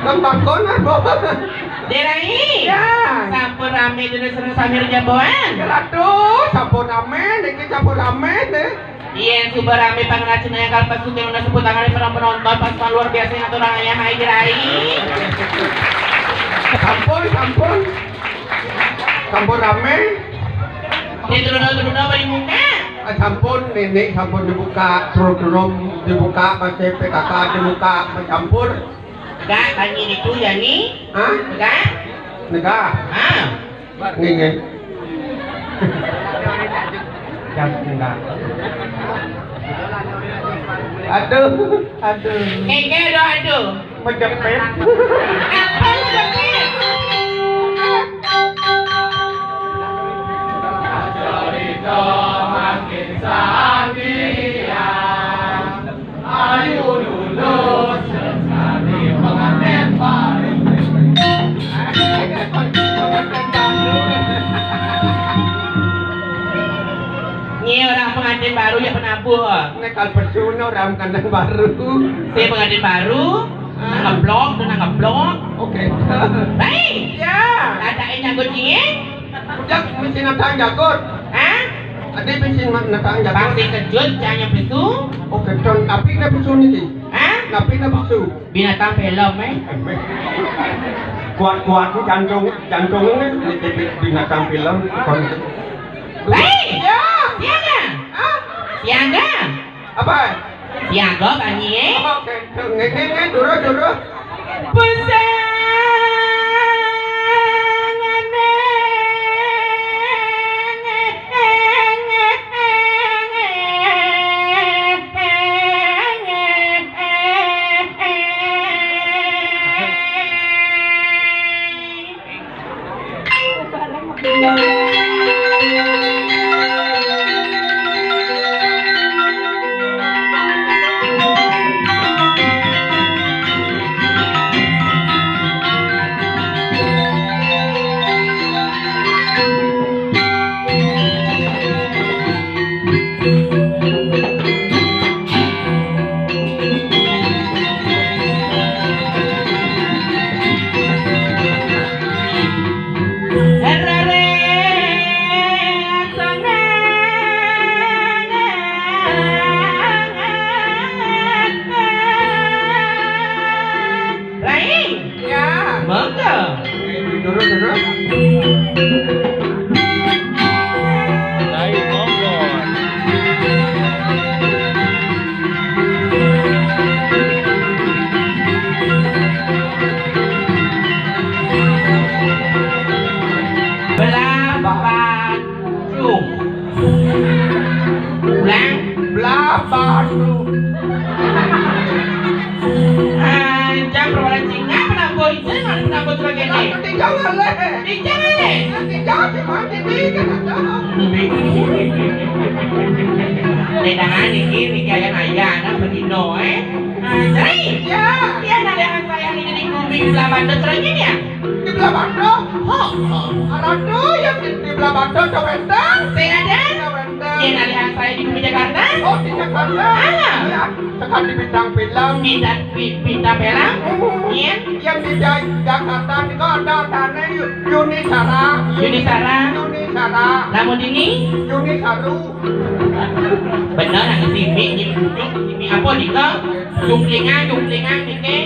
Bangkon apa? Derai. Ya. Sampun rame dene seneng samir jaboan. Aduh, sampun rame, niki sampun rame deh. Iya, super rame pangracun yang kalpas tuh yang udah sebut tangan penonton pas luar biasa yang atur ayam hai Derai. Sampun. Sampun rame. Ini turun bari muka. Sampun nenek sampun dibuka, turun dibuka, masih PKK dibuka, mencampur. Enggak, tanya itu ya nih. Hah? Enggak? Enggak. Ah. Nge. Enggak. Aduh. Keke aduh. Menjepit. Apa lu jepit? Cerita makin sadia, ayo lulus sekali pengantin baru. Ini orang pengantin baru ya penabuh. Ini kalpesuno orang kandang baru. Saya pengantin baru. Nanggeblok. Oke. Baik. Ya. Ada yang nyangkut cie? Udah mesin natang jagot. Hah? Ada mesin natang jagot. Pasti kejut, jangan besu. Oke, ton tapi na bisu niki. Hah? Tapi na bisu. Binatang film Kuat jantungnya ini binatang film. Baik. Ya. Siaga. Ah, Siaga. apa? Siaga banyi Oke, nge dulu. Ya. Mangga. Dulu. Dari Mongol. Belaban. Ulang. Belaban. Jam perwalan Cina penambur itu mana penambur sebagai ini? Nanti jangan leh. Jangan deh. Nanti jangan cuma ini kan ada. Ledangan ini kaya ayah anak begino Jadi Ya. dia nadekan saya ini jadi kumbing sebelah bandot serangin ya? Di Belabando. Aduh, yang di Belabando cowendang. Saya ada. Cowendang. Dia nadekan saya di bumi Jakarta. Oh, di Jakarta. Ah. Ya, tekan di bintang film. Pinta pelang. Iya. Yang di Jakarta juga ada tanah Yuni Sara. Namun ini Yuni Saru. benar yang simi apa dika jungklingan dike